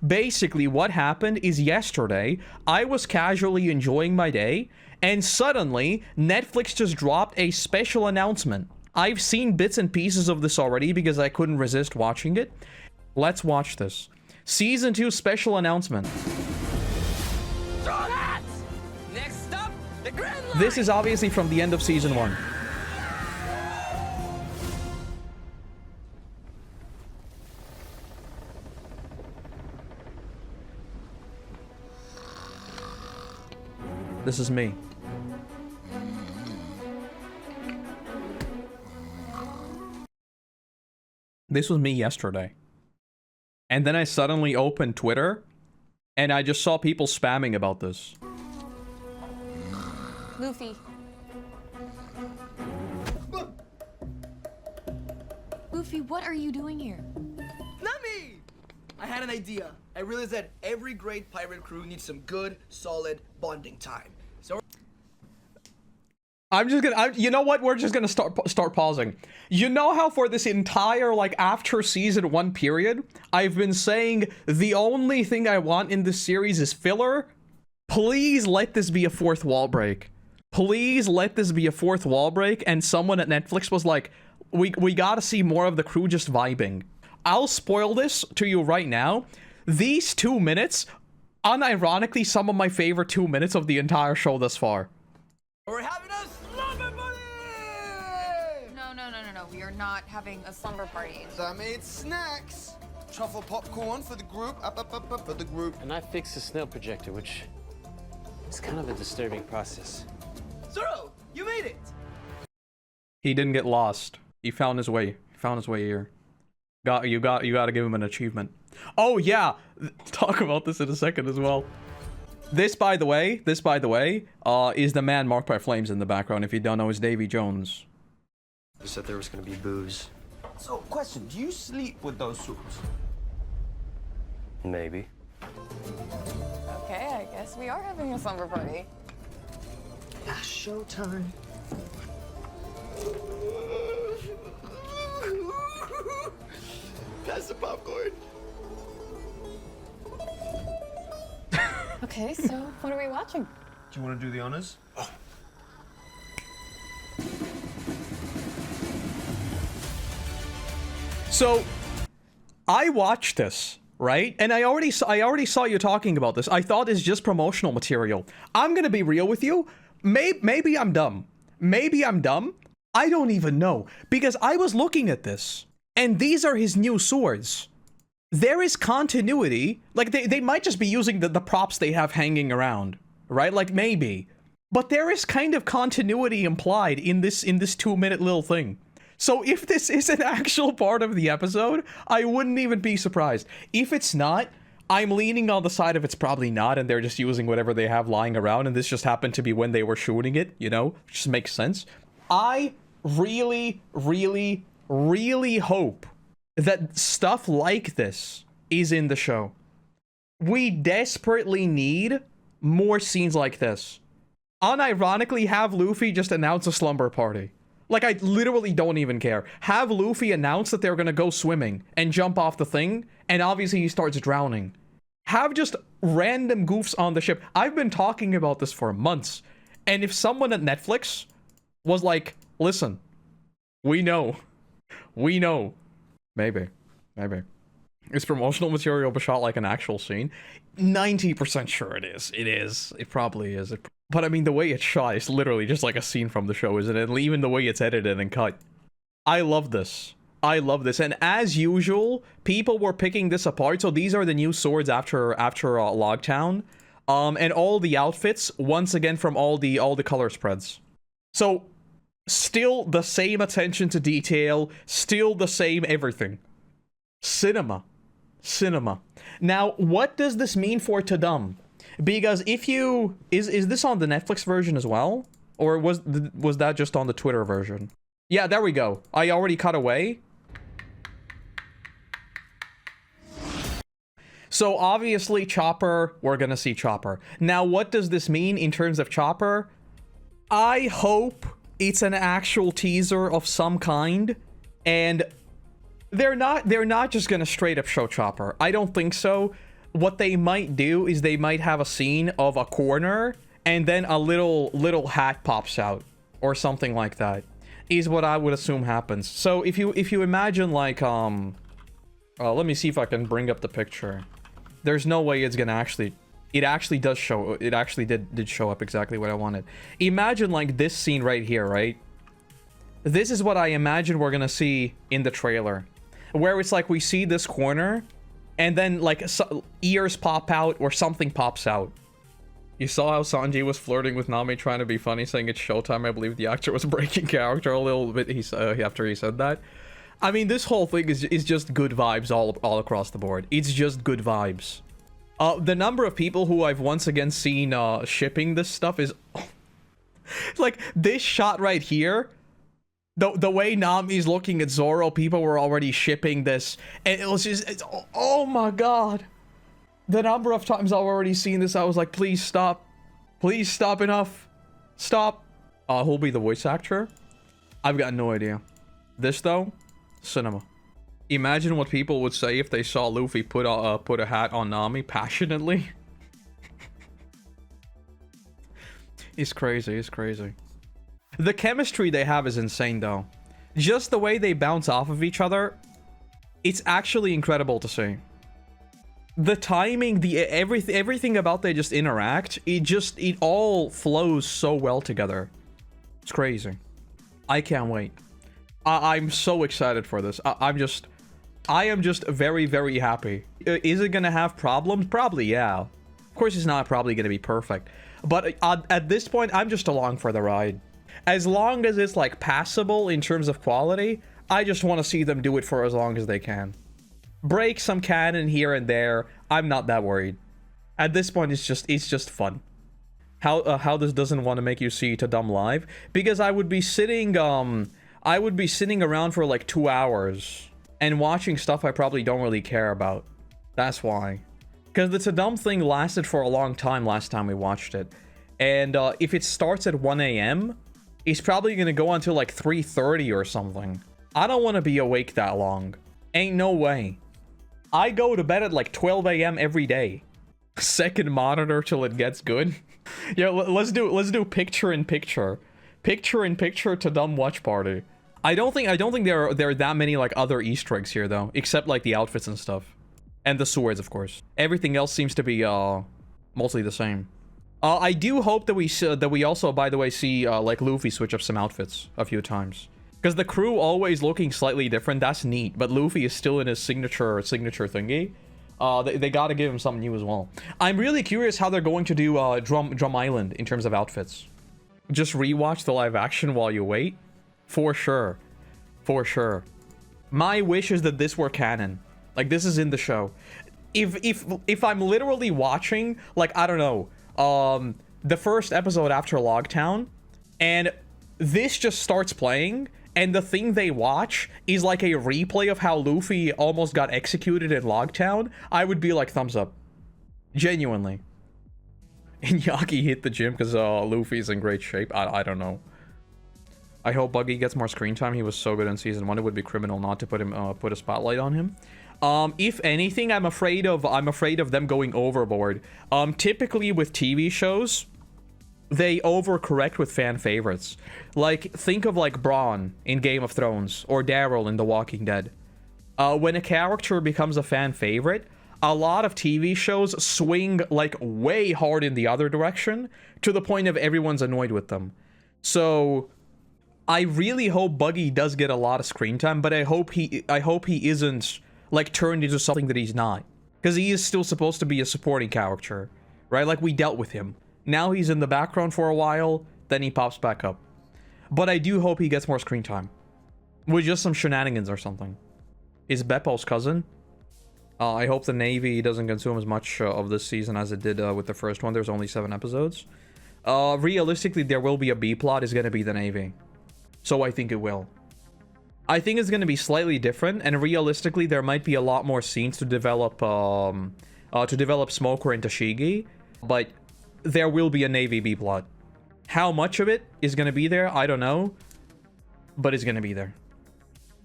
Basically, what happened is yesterday, I was casually enjoying my day, and suddenly, Netflix just dropped a special announcement. I've seen bits and pieces of this already because I couldn't resist watching it. Let's watch this. Season 2 special announcement. Next up, the Grand Line. This is obviously from the end of Season 1. This is me. This was me yesterday. And then I suddenly opened Twitter, and I just saw people spamming about this. Luffy. Luffy, what are you doing here? Not me! I had an idea. I realized that every great pirate crew needs some good, solid bonding time. So I'm just gonna, you know what? We're just gonna start pausing. You know how for this entire, like, after season 1 period, I've been saying the only thing I want in this series is filler? Please let this be a fourth wall break. Please let this be a fourth wall break, and someone at Netflix was like, we gotta see more of the crew just vibing. I'll spoil this to you right now. These 2 minutes, unironically, some of my favorite 2 minutes of the entire show thus far. we're having a slumber party! No. We are not having a slumber party. I made snacks. Truffle popcorn for the group. Up for the group. And I fixed the snail projector, which is kind of a disturbing process. Zoro, you made it! He didn't get lost. He found his way. He found his way here. You got to give him an achievement. Oh yeah, talk about this in a second as well. This, by the way, is the man marked by flames in the background. If you don't know, is Davy Jones. You said there was gonna be booze. So, question, do you sleep with those suits? Maybe. Okay, I guess we are having a slumber party. Showtime. Pass the popcorn. Okay, so what are we watching? Do you want to do the honors? So, I watched this, right? And I already saw you talking about this. I thought it's just promotional material. I'm gonna be real with you. Maybe I'm dumb. Maybe I'm dumb. I don't even know. Because I was looking at this, and these are his new swords. There is continuity. Like, they might just be using the props they have hanging around, right? Like, maybe. But there is kind of continuity implied in this 2-minute little thing. So if this is an actual part of the episode, I wouldn't even be surprised. If it's not, I'm leaning on the side of it's probably not, and they're just using whatever they have lying around, and this just happened to be when they were shooting it, you know? Just makes sense. I really, really, really hope that stuff like this is in the show. We desperately need more scenes like this. Unironically, have Luffy just announce a slumber party. Like, I literally don't even care. Have Luffy announce that they're gonna go swimming and jump off the thing, and obviously he starts drowning. Have just random goofs on the ship. I've been talking about this for months, and if someone at Netflix was like, listen, we know. Maybe. Is promotional material but shot like an actual scene? 90% sure it is. It probably is. But I mean, the way it's shot is literally just like a scene from the show, isn't it? And even the way it's edited and cut. I love this. And as usual, people were picking this apart. So these are the new swords after Logtown. And all the outfits, once again, from all the color spreads. So, still the same attention to detail, still the same everything. Cinema. Now, what does this mean for Tadum? Because if you... Is this on the Netflix version as well? Or was that just on the Twitter version? Yeah, there we go. I already cut away. So, obviously, Chopper, we're gonna see Chopper. Now, what does this mean in terms of Chopper? I hope it's an actual teaser of some kind, and they're not just gonna straight up show Chopper. I don't think so. what they might do is they might have a scene of a corner and then a little hat pops out or something like that is what I would assume happens. So if you imagine like let me see if I can bring up the picture. There's no way it's gonna actually, it actually does show, it actually did show up exactly what I wanted. Imagine like this scene right here, right? This is what I imagine we're gonna see in the trailer, where it's like we see this corner and then like ears pop out or something pops out. You saw how Sanji was flirting with Nami, trying to be funny, saying it's showtime. I believe the actor was breaking character a little bit after he said that. I mean, this whole thing is just good vibes all across the board. It's just good vibes. The number of people who I've once again seen shipping this stuff is... like, this shot right here, the way Nami's looking at Zoro, people were already shipping this. And it was just... oh my god. The number of times I've already seen this, I was like, please stop. Please stop, enough. Stop. Who'll be the voice actor? I've got no idea. This, though, cinema. Imagine what people would say if they saw Luffy put a hat on Nami passionately. It's crazy, it's crazy. The chemistry they have is insane, though. Just the way they bounce off of each other, it's actually incredible to see. The timing, everything about they just interact, it all flows so well together. It's crazy. I can't wait. I'm so excited for this. I am just very, very happy. Is it gonna have problems? Probably, yeah. Of course it's not probably gonna be perfect. But at this point, I'm just along for the ride. As long as it's like passable in terms of quality, I just want to see them do it for as long as they can. Break some canon here and there, I'm not that worried. At this point, it's just fun. How this doesn't want to make you see Tadum live? Because I would be sitting around for like 2 hours and watching stuff I probably don't really care about. That's why. Because the Tadum thing lasted for a long time last time we watched it. And if it starts at 1 a.m., it's probably gonna go until like 3:30 or something. I don't want to be awake that long. Ain't no way. I go to bed at like 12 a.m. every day. Second monitor till it gets good. Yeah, let's do picture in picture. Picture in picture Tadum watch party. I don't think there are that many like other Easter eggs here though, except like the outfits and stuff. And the swords, of course. Everything else seems to be mostly the same. I do hope that we also, by the way, see like Luffy switch up some outfits a few times. Because the crew always looking slightly different, that's neat. But Luffy is still in his signature thingy. They gotta give him something new as well. I'm really curious how they're going to do Drum Island in terms of outfits. Just rewatch the live action while you wait? For sure. For sure. My wish is that this were canon. Like, this is in the show. If I'm literally watching, like, I don't know, the first episode after Logtown, and this just starts playing, and the thing they watch is like a replay of how Luffy almost got executed in Logtown, I would be like, thumbs up. Genuinely. And Yaki hit the gym because Luffy's in great shape. I don't know. I hope Buggy gets more screen time. He was so good in season 1. It would be criminal not to put a spotlight on him. If anything, I'm afraid of them going overboard. Typically with TV shows, they overcorrect with fan favorites. Like, think of like Bronn in Game of Thrones or Daryl in The Walking Dead. When a character becomes a fan favorite, a lot of TV shows swing like way hard in the other direction to the point of everyone's annoyed with them. So I really hope Buggy does get a lot of screen time, but I hope he isn't like turned into something that he's not, because he is still supposed to be a supporting character, right? Like, we dealt with him. Now he's in the background for a while, then he pops back up. But I do hope he gets more screen time with just some shenanigans or something. Is Beppo's cousin? I hope the Navy doesn't consume as much of this season as it did with the first one. There's only 7 episodes. Realistically, there will be a B-plot. It's going to be the Navy. So I think it will. I think it's going to be slightly different, and realistically, there might be a lot more scenes to develop Smoker and Tashigi, but there will be a Navy B-plot. How much of it is going to be there, I don't know, but it's going to be there.